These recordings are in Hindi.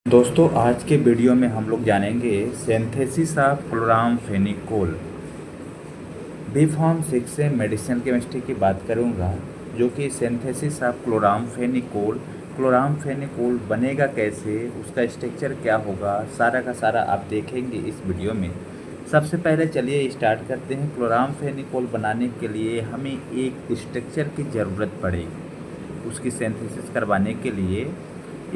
दोस्तों आज के वीडियो में हम लोग जानेंगे synthesis of chloramphenicol. B form 6 से मेडिसिनल केमिस्ट्री की बात करूंगा, जो कि सिंथेसिस ऑफ क्लोरामफेनिकोल। क्लोरामफेनिकोल बनेगा कैसे, उसका स्ट्रक्चर क्या होगा, सारा का सारा आप देखेंगे इस वीडियो में। सबसे पहले चलिए स्टार्ट करते हैं। क्लोरामफेनिकोल बनाने के लिए हमें एक स्ट्रक्चर की ज़रूरत पड़ेगी। उसकी सिंथेसिस करवाने के लिए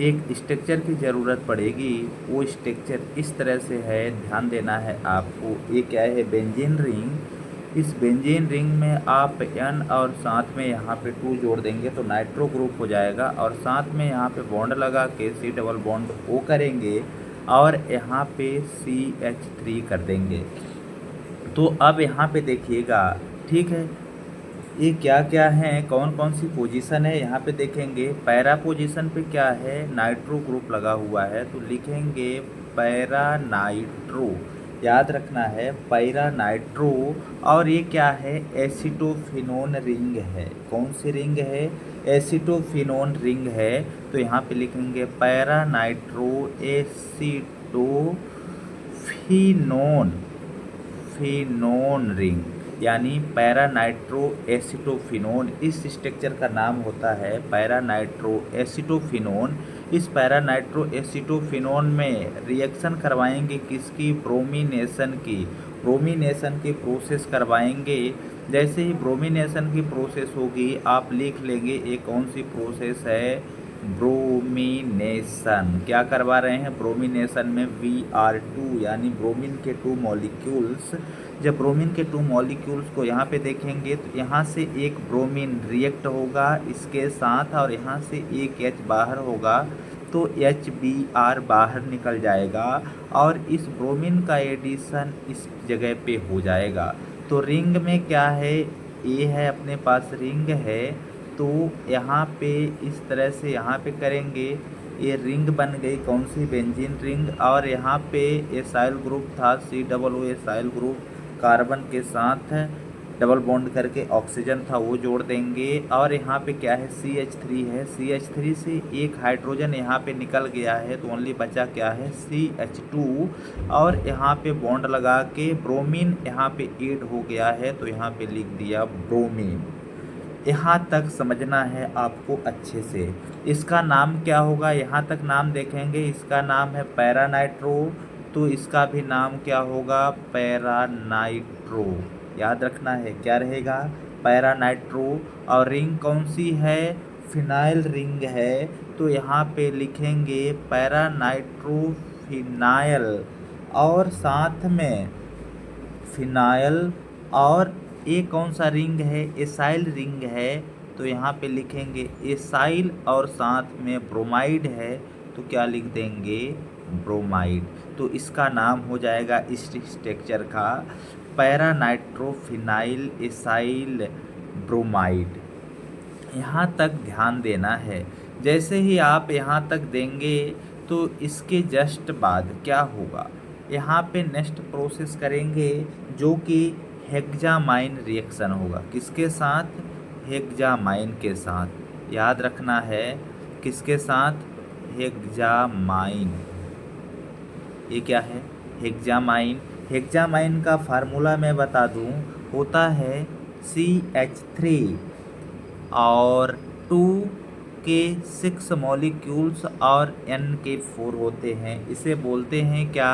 एक स्ट्रक्चर की ज़रूरत पड़ेगी। वो स्ट्रक्चर इस तरह से है, ध्यान देना है आपको। ये क्या है? Benzene ring. इस बेंजीन रिंग में आप N और साथ में यहाँ पे 2 जोड़ देंगे तो नाइट्रो ग्रुप हो जाएगा, और साथ में यहाँ पे बॉन्ड लगा के C डबल बॉन्ड O करेंगे और यहाँ पे CH3 कर देंगे। तो अब यहाँ पे देखिएगा, ठीक है, ये क्या क्या है, कौन कौन सी पोजीशन है यहाँ पे देखेंगे। पैरा पोजीशन पे क्या है? नाइट्रो ग्रुप लगा हुआ है, तो लिखेंगे पैरा नाइट्रो। याद रखना है पैरा नाइट्रो। और ये क्या है? एसीटोफिनोन रिंग है। कौन सी रिंग है? एसीटोफिनोन रिंग है। तो यहाँ पे लिखेंगे पैरा नाइट्रो एसीटोफिनोन फिनोन रिंग, यानी पैरा नाइट्रो एसिटोफिनोन। इस स्ट्रक्चर का नाम होता है पैरा नाइट्रो एसिटोफिनोन। इस पैरा नाइट्रो एसिटोफिनोन में रिएक्शन करवाएंगे किसकी? ब्रोमिनेशन की। ब्रोमिनेशन की प्रोसेस करवाएंगे। जैसे ही ब्रोमिनेशन की प्रोसेस होगी आप लिख लेंगे ये कौन सी प्रोसेस है? ब्रोमिनेशन। क्या करवा रहे हैं? ब्रोमिनेशन में Br2 यानी ब्रोमीन के 2 मॉलिक्यूल्स। जब ब्रोमीन के 2 मॉलिक्यूल्स को यहाँ पे देखेंगे तो यहाँ से एक ब्रोमीन रिएक्ट होगा इसके साथ, और यहाँ से एक H बाहर होगा, तो HBr बाहर निकल जाएगा और इस ब्रोमीन का एडिशन इस जगह पे हो जाएगा। तो रिंग में क्या है? ये है अपने पास रिंग है, तो यहाँ पे इस तरह से यहाँ पे करेंगे, ये रिंग बन गई। कौन सी? Benzene ring. और यहाँ पे एसाइल ग्रुप था, COO एसाइल ग्रुप, कार्बन के साथ डबल बॉन्ड करके ऑक्सीजन था वो जोड़ देंगे। और यहाँ पे क्या है? CH3 है। CH3 से एक हाइड्रोजन यहाँ पे निकल गया है, तो ओनली बचा क्या है? CH2। और यहाँ पे बॉन्ड लगा के ब्रोमीन यहाँ पे ऐड हो गया है, तो यहाँ पे लिख दिया ब्रोमीन। यहाँ तक समझना है आपको अच्छे से। इसका नाम क्या होगा? यहाँ तक नाम देखेंगे। इसका नाम है पैरा नाइट्रो, तो इसका भी नाम क्या होगा? Para nitro. याद रखना है क्या रहेगा? Para nitro. और रिंग कौन सी है? फिनाइल रिंग है, तो यहाँ पे लिखेंगे पैरा नाइट्रो फिनाइल। और साथ में फिनाइल। और ये कौन सा रिंग है? एसाइल रिंग है, तो यहाँ पे लिखेंगे एसाइल, और साथ में ब्रोमाइड है, तो क्या लिख देंगे? ब्रोमाइड। तो इसका नाम हो जाएगा इस स्ट्रक्चर का पैरा नाइट्रोफिनाइल एसाइल ब्रोमाइड। यहाँ तक ध्यान देना है। जैसे ही आप यहाँ तक देंगे तो इसके जस्ट बाद क्या होगा? यहाँ पे नेक्स्ट प्रोसेस करेंगे, जो कि हेक्सामाइन रिएक्शन होगा। किसके साथ? हेक्सामाइन के साथ। याद रखना है किसके साथ? हेक्सामाइन। ये क्या है? हेक्सामाइन। हेक्सामाइन का फार्मूला मैं बता दूं, होता है CH3 और 2 के 6 मॉलिक्यूल्स और N के 4 होते हैं। इसे बोलते हैं क्या?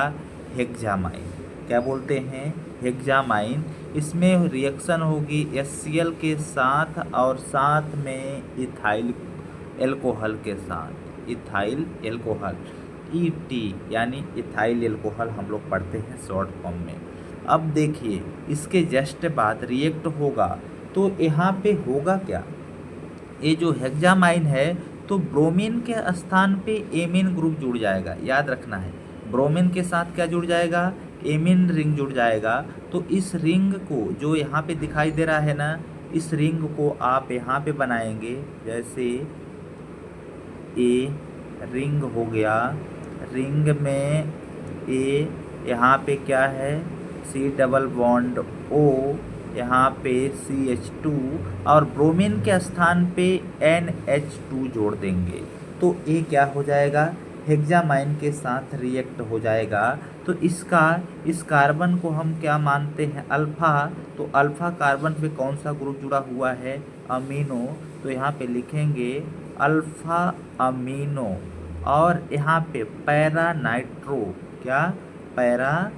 हेक्सामाइन। क्या बोलते हैं? हेक्सामाइन। इसमें रिएक्शन होगी HCl के साथ और साथ में इथाइल एल्कोहल के साथ। इथाइल एल्कोहल, ET यानी इथाइल एल्कोहल हम लोग पढ़ते हैं शॉर्ट फॉर्म में। अब देखिए इसके जस्ट बाद रिएक्ट होगा, तो यहाँ पे होगा क्या? ये जो हेक्सामाइन है, तो ब्रोमीन के स्थान पे एमीन ग्रुप जुड़ जाएगा। याद रखना है ब्रोमीन के साथ क्या जुड़ जाएगा? एमीन रिंग जुड़ जाएगा। तो इस रिंग को जो यहाँ पे दिखाई दे रहा है ना, इस रिंग को आप यहाँ पे बनाएंगे। जैसे ए रिंग हो गया, रिंग में ए, यहाँ पे क्या है? C डबल बॉन्ड O, यहाँ पे CH2, और ब्रोमीन के स्थान पे NH2 जोड़ देंगे, तो ये क्या हो जाएगा? हेक्सामाइन के साथ रिएक्ट हो जाएगा। तो इस कार्बन को हम क्या मानते हैं, अल्फ़ा। तो अल्फ़ा कार्बन पे कौन सा ग्रुप जुड़ा हुआ है, अमीनो। तो यहाँ पे लिखेंगे अल्फ़ा अमीनो। और यहाँ पे पैरा नाइट्रो, क्या, पैरा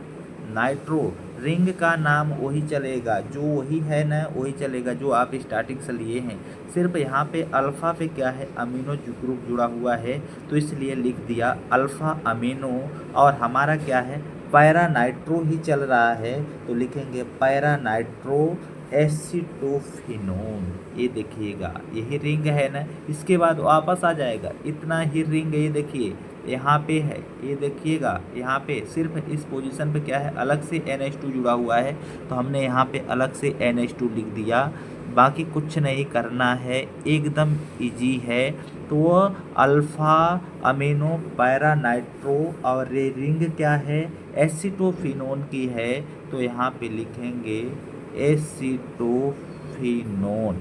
नाइट्रो। रिंग का नाम वही चलेगा, जो वही है ना वही चलेगा जो आप स्टार्टिंग से लिए हैं। सिर्फ यहाँ पे अल्फ़ा पे क्या है, अमीनो ग्रुप जुड़ा हुआ है, तो इसलिए लिख दिया अल्फ़ा अमीनो। और हमारा क्या है, पैरा नाइट्रो ही चल रहा है, तो लिखेंगे पैरा नाइट्रो एसीटोफिनोन। ये देखिएगा यही रिंग है ना, इसके बाद वापस आ जाएगा, इतना ही रिंग। ये देखिए यहाँ पे है, ये देखिएगा यहाँ पे सिर्फ इस पोजीशन पे क्या है, अलग से NH2 जुड़ा हुआ है, तो हमने यहाँ पे अलग से NH2 लिख दिया। बाकी कुछ नहीं करना है, एकदम इजी है। तो अल्फ़ा अमीनो पैरा नाइट्रो और ये रिंग क्या है, एसीटोफिनोन की है, तो यहाँ पे लिखेंगे एसीटोफिनोन,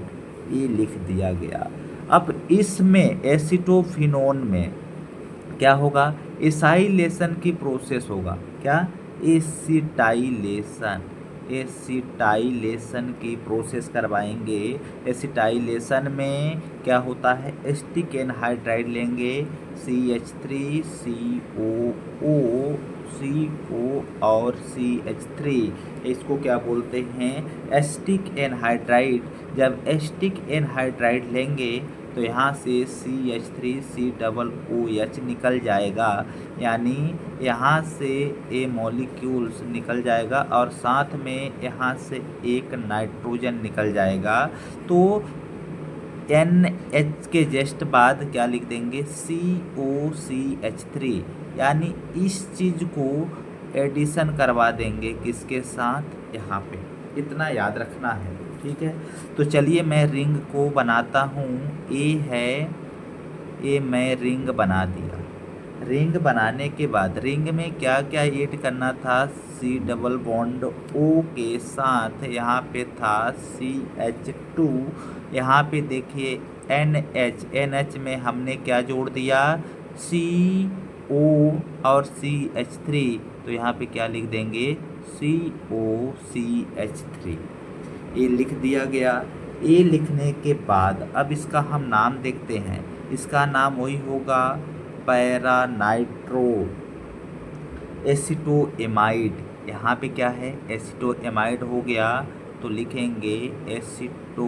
ये लिख दिया गया। अब इसमें एसीटोफिनोन में क्या होगा, एसाइलेशन की प्रोसेस होगा, क्या, एसिटाइलेशन की प्रोसेस करवाएंगे। एसिटाइलेशन में क्या होता है, एस्टिक एनहाइड्राइड लेंगे, CH3COO CO और CH3, इसको क्या बोलते हैं, एस्टिक एनहाइड्राइड। जब एस्टिक एनहाइड्राइड लेंगे तो यहाँ से CH3COOH निकल जाएगा, यानी यहाँ से ए मॉलिक्यूल्स निकल जाएगा और साथ में यहाँ से एक नाइट्रोजन निकल जाएगा। तो NH के जस्ट बाद क्या लिख देंगे, COCH3, यानी इस चीज़ को एडिशन करवा देंगे किसके साथ, यहाँ पे। इतना याद रखना है, ठीक है। तो चलिए मैं रिंग को बनाता हूँ, ये मैं रिंग बना दिया। रिंग बनाने के बाद रिंग में क्या क्या ऐड करना था, C डबल बॉन्ड O के साथ यहाँ पे था CH2, यहाँ पे देखिए NH में हमने क्या जोड़ दिया, CO और CH3, तो यहाँ पे क्या लिख देंगे, COCH3, ये लिख दिया गया। ये लिखने के बाद अब इसका हम नाम देखते हैं, इसका नाम वही होगा पैरा नाइट्रो एसीटोएमाइड। यहाँ पे क्या है, एसीटोएमाइड हो गया, तो लिखेंगे एसीटोएमाइड,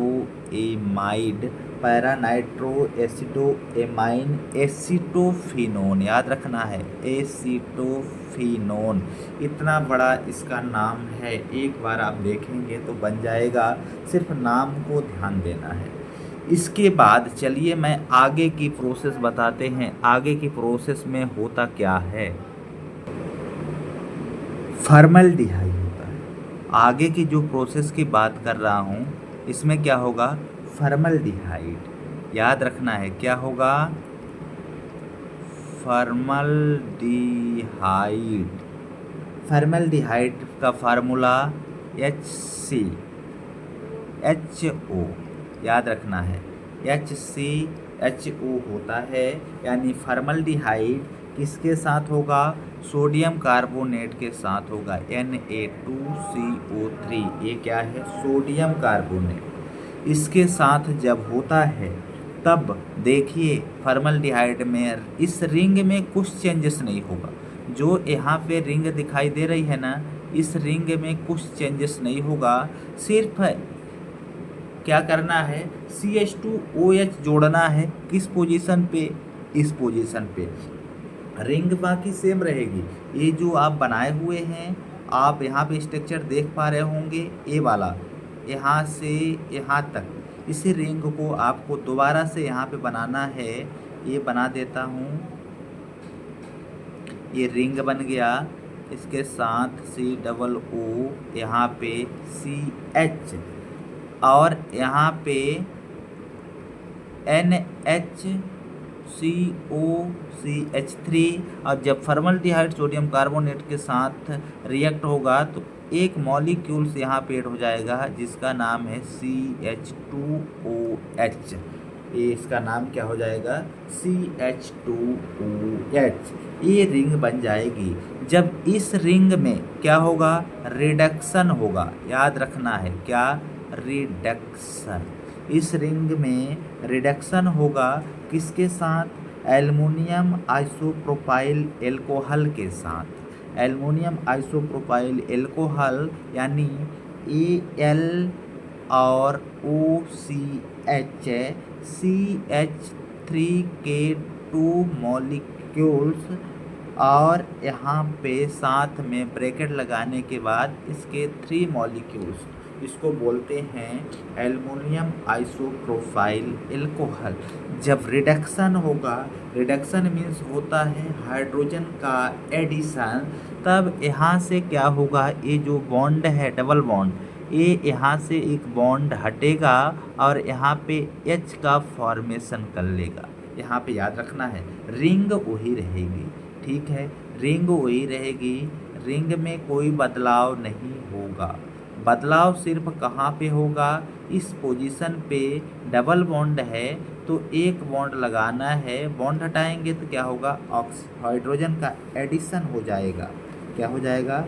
पैरा नाइट्रो एसीटोएमाइन एसीटोफिनोन, याद रखना है एसीटोफिनोन। इतना बड़ा इसका नाम है, एक बार आप देखेंगे तो बन जाएगा, सिर्फ नाम को ध्यान देना है। इसके बाद चलिए मैं आगे की प्रोसेस बताते हैं, आगे की प्रोसेस में होता क्या है, फॉर्मल्डिहाइड होता है। आगे की जो प्रोसेस की बात कर रहा हूँ इसमें क्या होगा, फॉर्मल्डिहाइड, याद रखना है क्या होगा, फॉर्मल्डिहाइड। फॉर्मल्डिहाइड का फार्मूला HCHO, याद रखना है HCHO होता है, यानी फॉर्मल्डिहाइड किसके साथ होगा, सोडियम कार्बोनेट के साथ होगा, Na2CO3, ये क्या है, सोडियम कार्बोनेट। इसके साथ जब होता है तब देखिए फॉर्मल्डिहाइड में इस रिंग में कुछ चेंजेस नहीं होगा, जो यहाँ पे रिंग दिखाई दे रही है ना, इस रिंग में कुछ चेंजेस नहीं होगा, सिर्फ क्या करना है, CH2OH जोड़ना है, किस पोजीशन पे, इस पोजीशन पे। रिंग बाकी सेम रहेगी, ये जो आप बनाए हुए हैं, आप यहाँ पे स्ट्रक्चर देख पा रहे होंगे, ये वाला यहाँ से यहाँ तक, इसी रिंग को आपको दोबारा से यहाँ पे बनाना है। ये बना देता हूँ, ये रिंग बन गया, इसके साथ COO, यहाँ पे CH और यहाँ पे NHCOCH3, और जब फॉर्मल्डिहाइड सोडियम कार्बोनेट के साथ रिएक्ट होगा तो एक मॉलिक्यूल्स यहाँ पे ऐड हो जाएगा जिसका नाम है CH2OH। ये इसका नाम क्या हो जाएगा, CH2OH। ये रिंग बन जाएगी। जब इस रिंग में क्या होगा, रिडक्शन होगा, याद रखना है क्या, रिडक्शन। इस रिंग में रिडक्शन होगा किसके साथ, एल्युमिनियम आइसोप्रोपाइल एल्कोहल के साथ। एल्युमिनियम आइसोप्रोपाइल एल्कोहल यानी Al और OCH, CH3 के 2 मॉलिक्यूल्स, और यहाँ पे साथ में ब्रैकेट लगाने के बाद इसके 3 मॉलिक्यूल्स, इसको बोलते हैं एल्युमिनियम आइसोप्रोपाइल एल्कोहल। जब रिडक्शन होगा, रिडक्शन मीन्स होता है हाइड्रोजन का एडिशन, तब यहाँ से क्या होगा, ये जो बॉन्ड है डबल बॉन्ड, ये यहाँ से एक बॉन्ड हटेगा और यहाँ पे H का फॉर्मेशन कर लेगा। यहाँ पे याद रखना है रिंग वही रहेगी, ठीक है, रिंग वही रहेगी, रिंग में कोई बदलाव नहीं होगा। बदलाव सिर्फ कहाँ पे होगा, इस पोजीशन पे डबल बॉन्ड है तो एक बॉन्ड लगाना है, बॉन्ड हटाएंगे तो क्या होगा, हाइड्रोजन का एडिशन हो जाएगा। क्या हो जाएगा,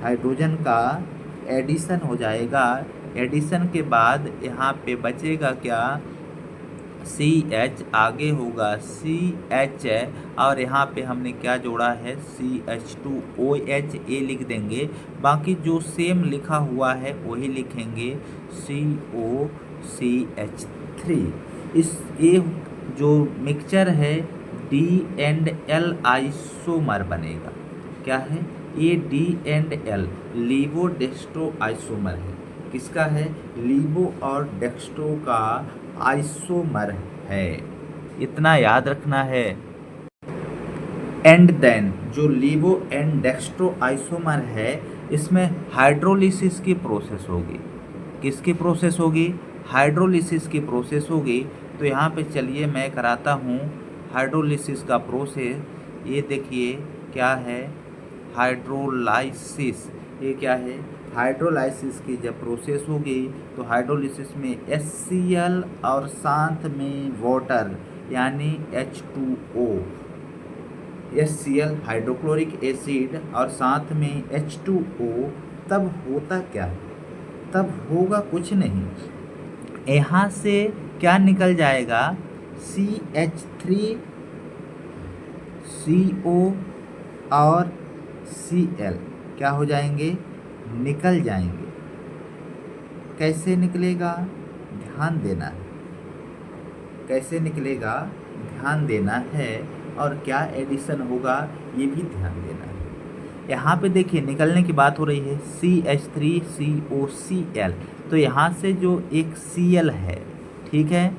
हाइड्रोजन का एडिशन हो जाएगा। एडिशन के बाद यहाँ पे बचेगा क्या, CH, आगे होगा CH, और यहाँ पे हमने क्या जोड़ा है, CH2OH, ये लिख देंगे। बाकी जो सेम लिखा हुआ है वही लिखेंगे, COCH3। इस ये जो मिक्सचर है D&L आइसोमर बनेगा। क्या है ये, D&L लीवो डेक्स्ट्रो आइसोमर है। किसका है, लीवो और डेक्स्ट्रो का आइसोमर है, इतना याद रखना है। एंड देन जो लीवो एंड डेक्स्ट्रो आइसोमर है, इसमें हाइड्रोलिसिस की प्रोसेस होगी। किसकी प्रोसेस होगी, हाइड्रोलिसिस की प्रोसेस होगी। तो यहाँ पे चलिए मैं कराता हूँ हाइड्रोलिसिस का प्रोसेस। ये देखिए क्या है, हाइड्रोलाइसिस। ये क्या है, हाइड्रोलाइसिस की जब प्रोसेस होगी तो हाइड्रोलिसिस में HCl और साथ में वाटर यानी H2O, HCl हाइड्रोक्लोरिक एसिड और साथ में H2O, तब होता क्या है, तब होगा कुछ नहीं, यहाँ से क्या निकल जाएगा, CH3CO और Cl क्या हो जाएंगे, निकल जाएंगे। कैसे निकलेगा, ध्यान देना है, कैसे निकलेगा ध्यान देना है, और क्या एडिशन होगा ये भी ध्यान देना है। यहाँ पे देखिए निकलने की बात हो रही है, CH3COCl, तो यहाँ से जो एक Cl है, ठीक है,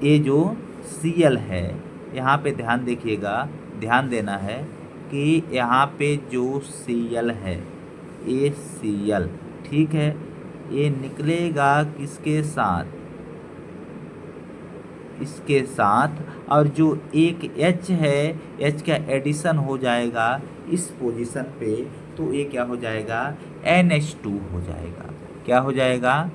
ये जो Cl है, यहाँ पे ध्यान देखिएगा, ध्यान देना है कि यहाँ पे जो Cl है, ये Cl, ठीक है, ये निकलेगा किसके साथ, इसके साथ, और जो एक H है, H का एडिशन हो जाएगा इस पोजीशन पे, तो ये क्या हो जाएगा, NH2 हो जाएगा। क्या हो जाएगा,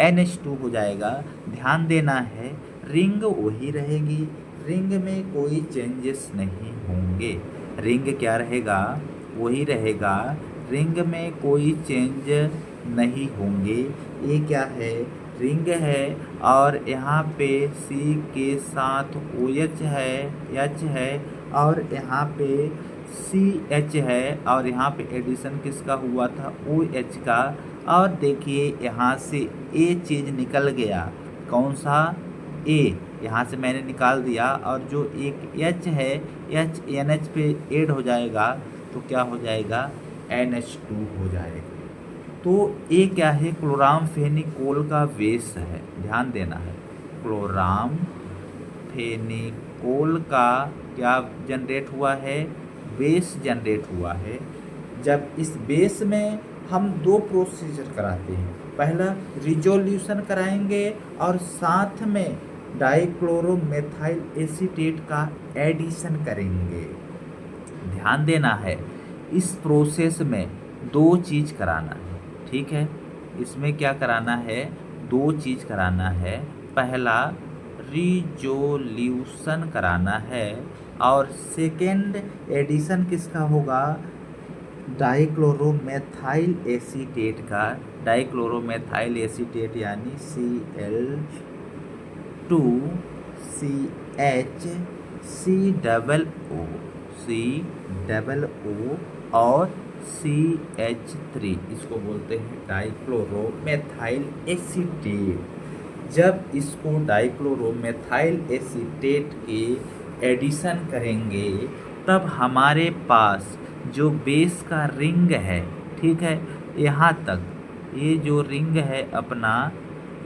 NH2 हो जाएगा। ध्यान देना है रिंग वही रहेगी, रिंग में कोई चेंजेस नहीं होंगे, रिंग क्या रहेगा, वही रहेगा, रिंग में कोई चेंज नहीं होंगे। ये क्या है, रिंग है, और यहाँ पे C के साथ OH है, H है, और यहाँ पे CH है, और यहाँ पे एडिशन किसका हुआ था, OH का। और देखिए यहाँ से A चीज़ निकल गया, कौन सा, A, यहाँ से मैंने निकाल दिया, और जो एक H है, H NH पे ऐड हो जाएगा, तो क्या हो जाएगा, NH2 हो जाएगा। तो ये क्या है, क्लोरामफेनिकोल का बेस है, ध्यान देना है, क्लोरामफेनिकोल का क्या जनरेट हुआ है, बेस जनरेट हुआ है। जब इस बेस में हम 2 प्रोसीजर कराते हैं, पहला रिजोल्यूशन कराएंगे और साथ में डाइक्लोरोमेथाइल एसीटेट का एडिशन करेंगे। ध्यान देना है इस प्रोसेस में 2 चीज़ कराना है, ठीक है, इसमें क्या कराना है, 2 चीज़ कराना है। पहला रिजोल्यूशन कराना है। और सेकेंड एडिशन किसका होगा, डाइक्लोरोमेथाइल एसीटेट का, डाइक्लोरोमेथाइल एसीटेट यानी Cl2CH C और CH3, इसको बोलते हैं डाइक्लोरोमेथाइल एसीटेट। जब इसको डाइक्लोरोमेथाइल एसीटेट के एडिशन करेंगे तब हमारे पास जो बेस का रिंग है, ठीक है, यहाँ तक ये जो रिंग है अपना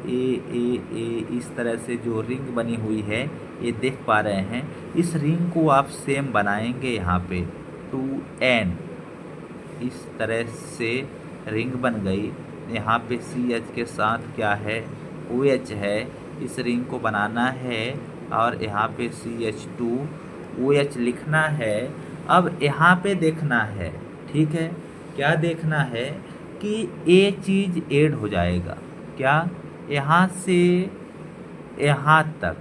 इस तरह से जो रिंग बनी हुई है ये देख पा रहे हैं। इस रिंग को आप सेम बनाएंगे, यहाँ पे 2N इस तरह से रिंग बन गई। यहाँ पे CH के साथ क्या है, OH है, इस रिंग को बनाना है और यहाँ पे CH2OH लिखना है। अब यहाँ पे देखना है, ठीक है, क्या देखना है कि ये चीज़ ऐड हो जाएगा, क्या यहाँ से यहाँ तक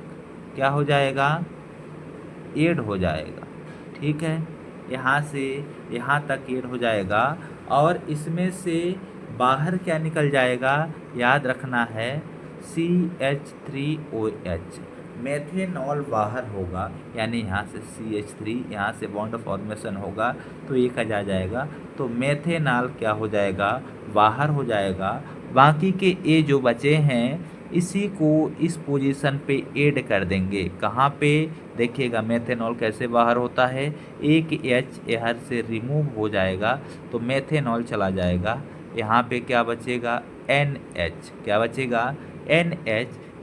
क्या हो जाएगा, ऐड हो जाएगा, ठीक है, यहाँ से यहाँ तक ऐड हो जाएगा। और इसमें से बाहर क्या निकल जाएगा, याद रखना है CH3OH, मेथेनॉल बाहर होगा, यानी यहाँ से CH3, यहाँ से बॉन्ड फॉर्मेशन होगा तो एक आ जाएगा, तो मेथेनॉल क्या हो जाएगा, बाहर हो जाएगा। बाकी के ए जो बचे हैं इसी को इस पोजीशन पे ऐड कर देंगे। कहाँ पे, देखिएगा मेथेनॉल कैसे बाहर होता है, एक H यहाँ से रिमूव हो जाएगा तो मेथेनॉल चला जाएगा। यहाँ पे क्या बचेगा, NH, क्या बचेगा,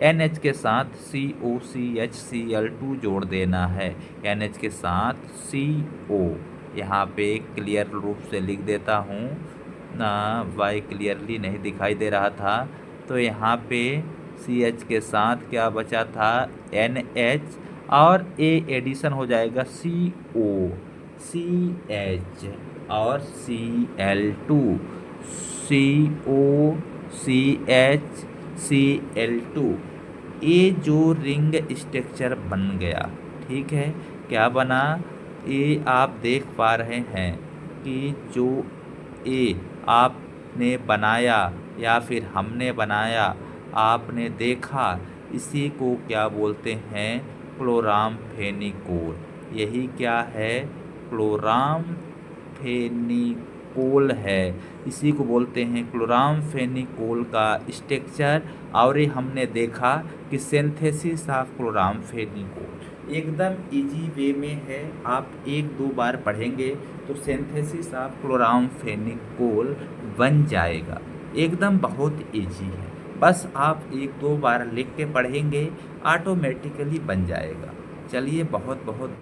NH के साथ COCHCl2 जोड़ देना है, NH के साथ CO, यहाँ पे क्लियर रूप से लिख देता हूँ ना, वाई क्लियरली नहीं दिखाई दे रहा था, तो यहाँ पे CH के साथ क्या बचा था, NH, और A एडिशन हो जाएगा CO, CH और Cl2, CO CH Cl2, ये जो रिंग स्ट्रक्चर बन गया, ठीक है, क्या बना, ये आप देख पा रहे हैं कि जो ए आपने बनाया या फिर हमने बनाया, आपने देखा, इसी को क्या बोलते हैं, क्लोरामफेनिकोल। यही क्या है, क्लोरामफेनिकोल है, इसी को बोलते हैं क्लोरामफेनिकोल का स्ट्रक्चर। और ये हमने देखा कि सिंथेसिस ऑफ क्लोरामफेनिकोल एकदम इजी वे में है, आप 1-2 बार पढ़ेंगे तो सिंथेसिस ऑफ क्लोरामफेनिकोल बन जाएगा, एकदम बहुत इजी है, बस आप 1-2 बार लिख के पढ़ेंगे ऑटोमेटिकली बन जाएगा। चलिए, बहुत बहुत